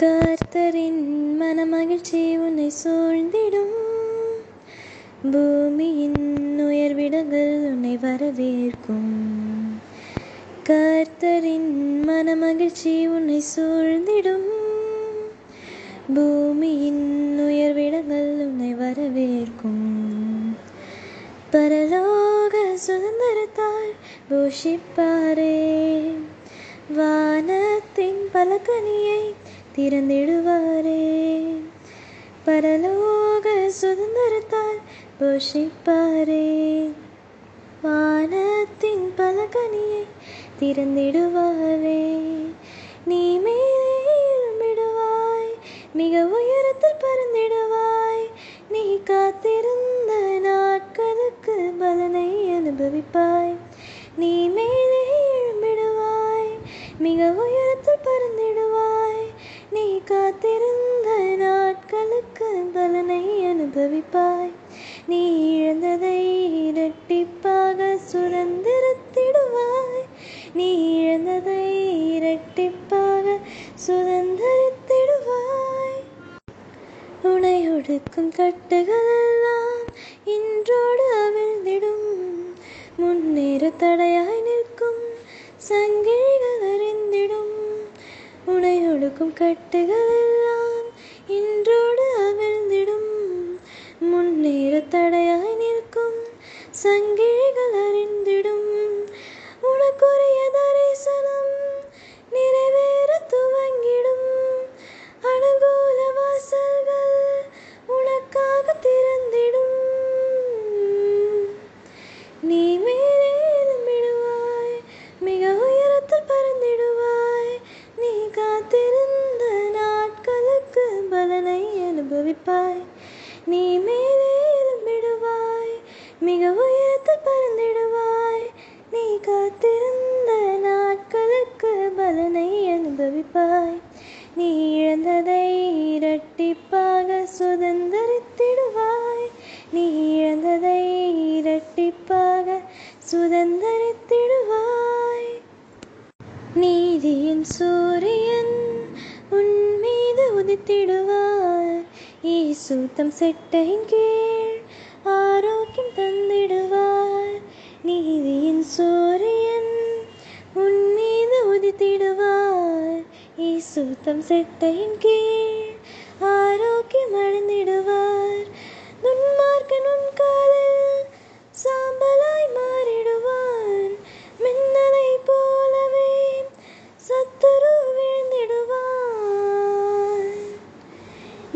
கர்த்தரின் மனமகிழ்ச்சி உன்னை சூழ்ந்திடும். பூமியின் உயர்விடங்கள் உன்னை வரவேற்கும். கர்த்தரின் மனமகிழ்ச்சி உன்னை சூழ்ந்திடும். பூமியின் உயர்விடங்கள் உன்னை வரவேற்கும். பரலோக சுதந்திரத்தால் போஷிப்பாரே, வானத்தின் பலகனியை திறந்திடுவாரே. பரலோக சுதந்திரத்தால் போஷிப்பாரே, வானத்தின் பலகனியை திறந்திடுவாரே. நீ மேலிடுவாய், மிக உயரத்தில் பறந்திடுவாய். நீ காத்திருந்த நாட்களுக்கு பலனை அனுபவிப்பாய். நீ மேலே எழும்பிடுவாய், மிக உயரத்தில் பறந்திடுவாய். நீ காத்திருந்த நாட்களுக்கு பலனை அனுபவிப்பாய். நீ இழந்ததை இரட்டிப்பாக சுதந்திரத்திடுவாய். நீ இழந்ததை இரட்டிப்பாக சுதந்திரத்திடுவாய். உனை ஒடுக்கும் கட்டுகள் எல்லாம் இன்றோடு அவிழ்ந்திடும். முன்னேற தடையாய் நிற்கும் சங்கிலிகள் அறிந்திடும். உனை ஒடுக்கும் கட்டுகள் எல்லாம் இன்றோடு அவிழ்ந்திடும். முன்னேற தடையாய் நிற்கும் சங்கிலிகள் அறிந்திடும். உனக்குரிய தரிசனம் நிறைவேற துவங்கிடும். அனுகூல வாசல்கள் உனக்காக திறந்திடும். நீ மேலே எழும்பிடுவாய், மிக உயரத்தில் பறந்திடுவாய். நீ காத்திருந்த நாட்களுக்கு பலனை அனுபவிப்பாய். நீ மேலே எழும்பிடுவாய், மிக உயரத்தில் பறந்திடுவாய். நீ காத்திருந்த நாட்களுக்கு பலனை அனுபவிப்பாய். நீ இழந்ததை இரட்டிப்பாக சுதந்திரத்திடுவாய். நீ இழந்ததை இரட்டிப்பாக சுதந்திரத்திடுவாய். நீதியின் சூரியன் உன் மீது உதித்திடுவார். இயேசு தம் செட்டையின் கீழ் ஆரோக்கியம் தந்திடுவார். நீதியின் சூரியன் உன் மீது உதித்திடுவார். இயேசு தம் செட்டையின் கீழ் ஆரோக்கியம் அடைந்திடுவார். துன்மார்க்கன் உன் காலில் சாம்பலாய் மாறிடுவான். மின்னலை போலவே சத்துரு வீழ்ந்திடுவான்.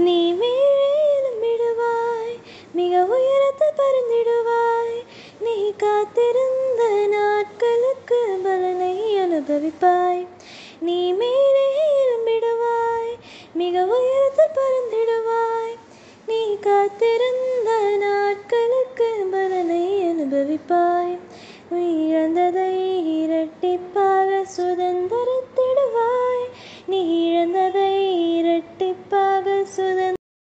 நீ மேலே எழும்பிடுவாய், மிக உயரத்தில் பறந்திடுவாய். நீ காத்திருந்த நாட்களுக்கு பலனை அனுபவிப்பாய். நீ மேலே எழும்பிடுவாய், மிக